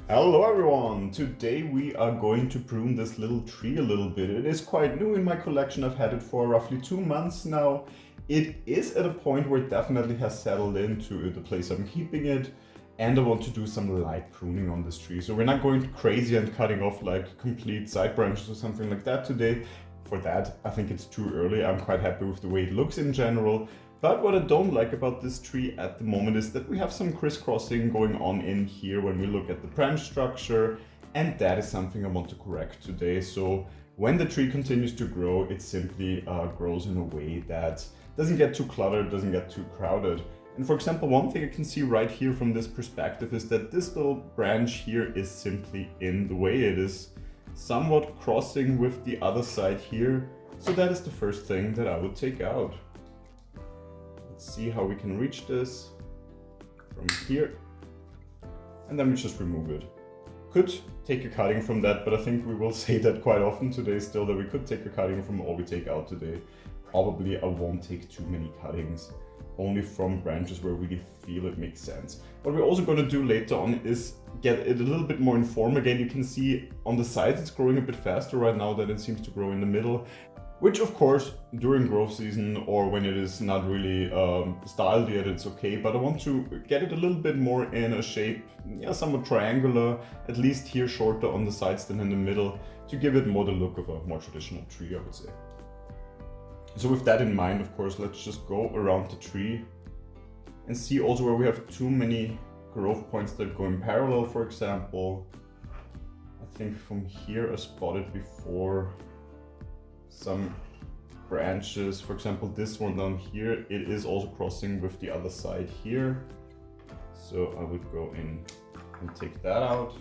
Hello everyone! Today we are going to prune this little tree a little bit. It is quite new in my collection. I've had it for roughly 2 months now. It is at a point where it definitely has settled into the place I'm keeping it, and I want to do some light pruning on this tree. So we're not going crazy and cutting off like complete side branches or something like that today. For that, I think it's too early. I'm quite happy with the way it looks in general. But what I don't like about this tree at the moment is that we have some crisscrossing going on in here when we look at the branch structure, and that is something I want to correct today. So when the tree continues to grow, it simply grows in a way that doesn't get too cluttered, doesn't get too crowded. And for example, one thing I can see right here from this perspective is that this little branch here is simply in the way. It is somewhat crossing with the other side here. So that is the first thing that I would take out. Let's see how we can reach this from here, and then we just remove it. Could take a cutting from that, but I think we will say that quite often today still, that we could take a cutting from all we take out today. Probably I won't take too many cuttings, only from branches where we really feel it makes sense. What we're also going to do later on is get it a little bit more in form again. You can see on the sides it's growing a bit faster right now than it seems to grow in the middle. Which of course, during growth season or when it is not really styled yet, it's okay. But I want to get it a little bit more in a shape, somewhat triangular, at least here shorter on the sides than in the middle, to give it more the look of a more traditional tree, I would say. So with that in mind, of course, let's just go around the tree and see also where we have too many growth points that go in parallel, for example. I think from here I spotted before some branches, for example this one down here, it is also crossing with the other side here. So I would go in and take that out.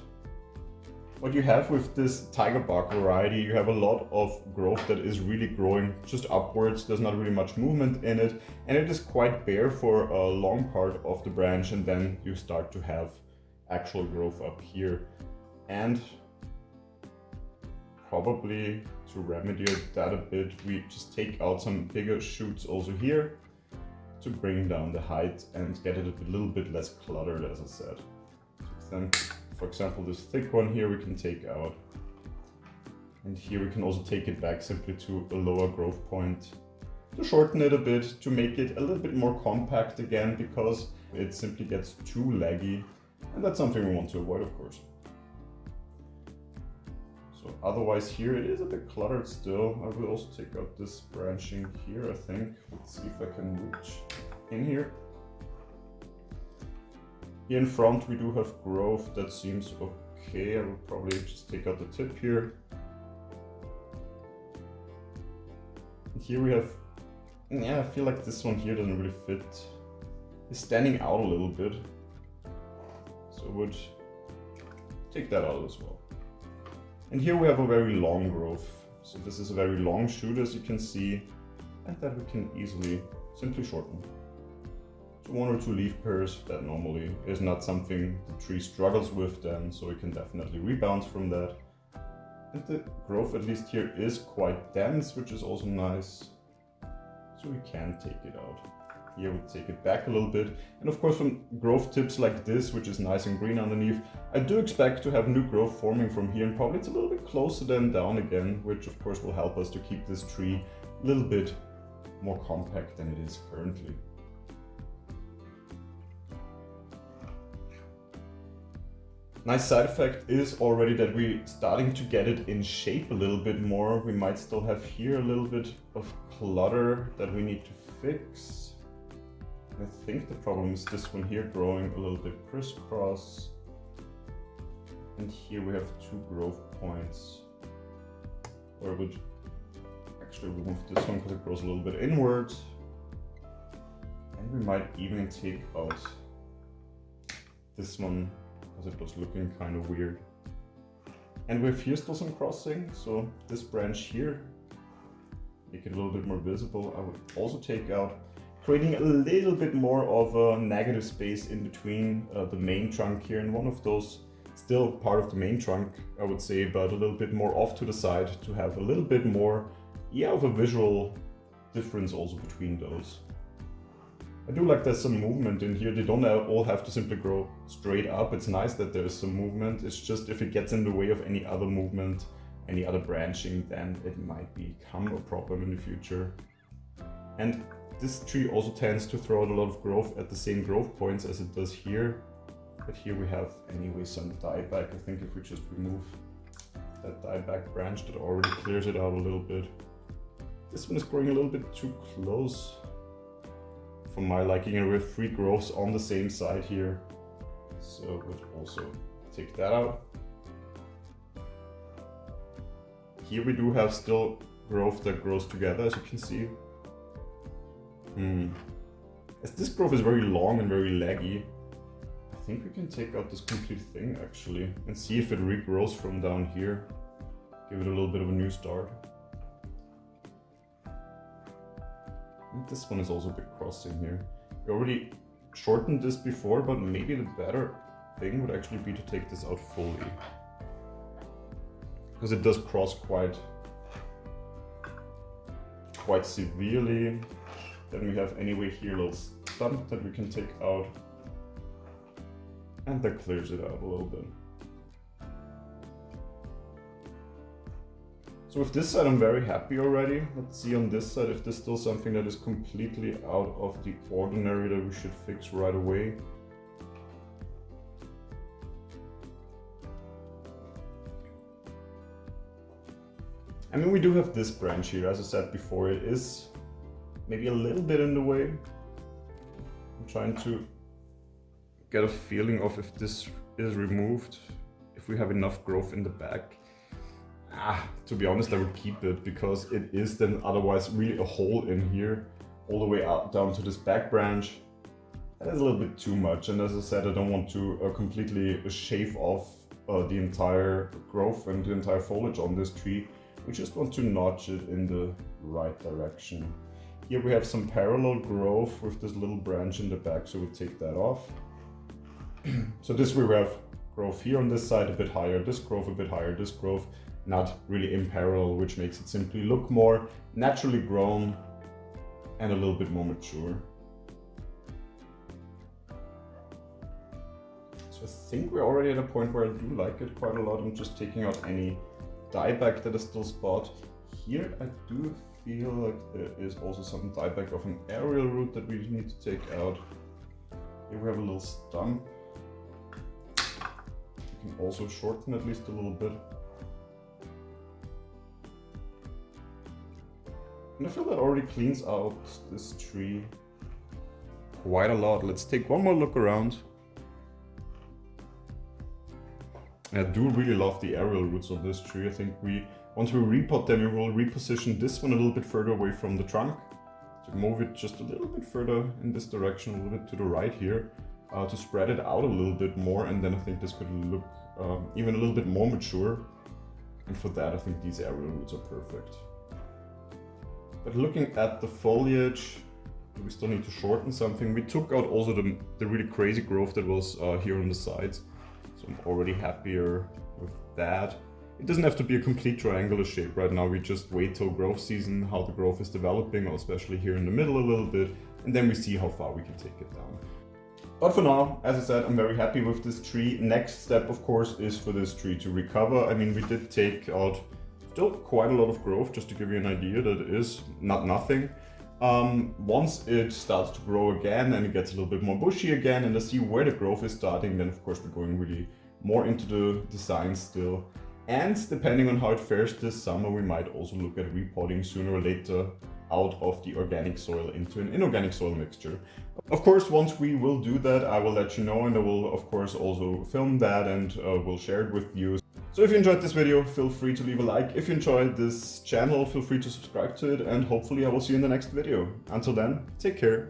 What you have with this Tiger Bark variety, you have a lot of growth that is really growing just upwards. There's not really much movement in it, and it is quite bare for a long part of the branch, and then you start to have actual growth up here. And probably to remedy that a bit, we just take out some bigger shoots also here to bring down the height and get it a little bit less cluttered, as I said. So then, for example, this thick one here we can take out. And here we can also take it back simply to a lower growth point to shorten it a bit, to make it a little bit more compact again, because it simply gets too laggy. And that's something we want to avoid, of course. So otherwise here it is a bit cluttered still. I will also take out this branching here, I think. Let's see if I can reach in here. Here in front we do have growth that seems okay. I will probably just take out the tip here. And here we have, I feel like this one here doesn't really fit. It's standing out a little bit. So I would take that out as well. And here we have a very long growth. So this is a very long shoot, as you can see, and that we can easily simply shorten. So 1 or 2 leaf pairs, that normally is not something the tree struggles with then, so we can definitely rebound from that. And the growth, at least here, is quite dense, which is also nice. So we can take it out. Here we take it back a little bit. And of course, from growth tips like this, which is nice and green underneath, I do expect to have new growth forming from here, and probably it's a little bit closer than down again, which of course will help us to keep this tree a little bit more compact than it is currently. Nice side effect is already that we're starting to get it in shape a little bit more. We might still have here a little bit of clutter that we need to fix. I think the problem is this one here growing a little bit crisscross. And here we have 2 growth points where I would actually remove this one because it grows a little bit inwards. And we might even take out this one because it was looking kind of weird. And we have here still some crossing, so this branch here, make it a little bit more visible, I would also take out, creating a little bit more of a negative space in between the main trunk here, and one of those, still part of the main trunk, I would say, but a little bit more off to the side to have a little bit more, of a visual difference also between those. I do like there's some movement in here. They don't all have to simply grow straight up. It's nice that there's some movement. It's just if it gets in the way of any other movement, any other branching, then it might become a problem in the future. And this tree also tends to throw out a lot of growth at the same growth points as it does here. But here we have anyway some dieback. I think if we just remove that dieback branch, that already clears it out a little bit. This one is growing a little bit too close for my liking, and we have 3 growths on the same side here. So we'll also take that out. Here we do have still growth that grows together, as you can see. As this growth is very long and very laggy, I think we can take out this complete thing actually and see if it regrows from down here. Give it a little bit of a new start. And this one is also a bit crossing here. We already shortened this before, but maybe the better thing would actually be to take this out fully, because it does cross quite severely. Then we have anyway here a little stump that we can take out, and that clears it out a little bit. So with this side I'm very happy already. Let's see on this side if there's still something that is completely out of the ordinary that we should fix right away. I mean, we do have this branch here. As I said before, it is maybe a little bit in the way. I'm trying to get a feeling of if this is removed, if we have enough growth in the back. To be honest, I would keep it, because it is then otherwise really a hole in here all the way out down to this back branch. That is a little bit too much, and as I said, I don't want to completely shave off the entire growth and the entire foliage on this tree. We just want to notch it in the right direction. Here we have some parallel growth with this little branch in the back, so we'll take that off. So this way we have growth here on this side a bit higher, this growth a bit higher, this growth not really in parallel, which makes it simply look more naturally grown and a little bit more mature. So I think we're already at a point where I do like it quite a lot. I'm just taking out any dieback that is still spot. Here I do feel like there is also some dieback of an aerial root that we need to take out. Here we have a little stump. We can also shorten at least a little bit. And I feel that already cleans out this tree quite a lot. Let's take one more look around. I do really love the aerial roots on this tree. I think once we repot them, we will reposition this one a little bit further away from the trunk, to move it just a little bit further in this direction, a little bit to the right here, to spread it out a little bit more, and then I think this could look even a little bit more mature. And for that, I think these aerial roots are perfect. But looking at the foliage, we still need to shorten something. We took out also the really crazy growth that was here on the sides. So I'm already happier with that. It doesn't have to be a complete triangular shape right now. We just wait till growth season, how the growth is developing, especially here in the middle a little bit, and then we see how far we can take it down. But for now, as I said, I'm very happy with this tree. Next step, of course, is for this tree to recover. I mean, we did take out still quite a lot of growth, just to give you an idea that it is not nothing. Once it starts to grow again and it gets a little bit more bushy again, and I see where the growth is starting, then of course we're going really more into the design still. And depending on how it fares this summer, we might also look at repotting sooner or later out of the organic soil into an inorganic soil mixture. Of course, once we will do that, I will let you know, and I will of course also film that and will share it with you. So if you enjoyed this video, feel free to leave a like. If you enjoyed this channel, feel free to subscribe to it, and hopefully I will see you in the next video. Until then, take care.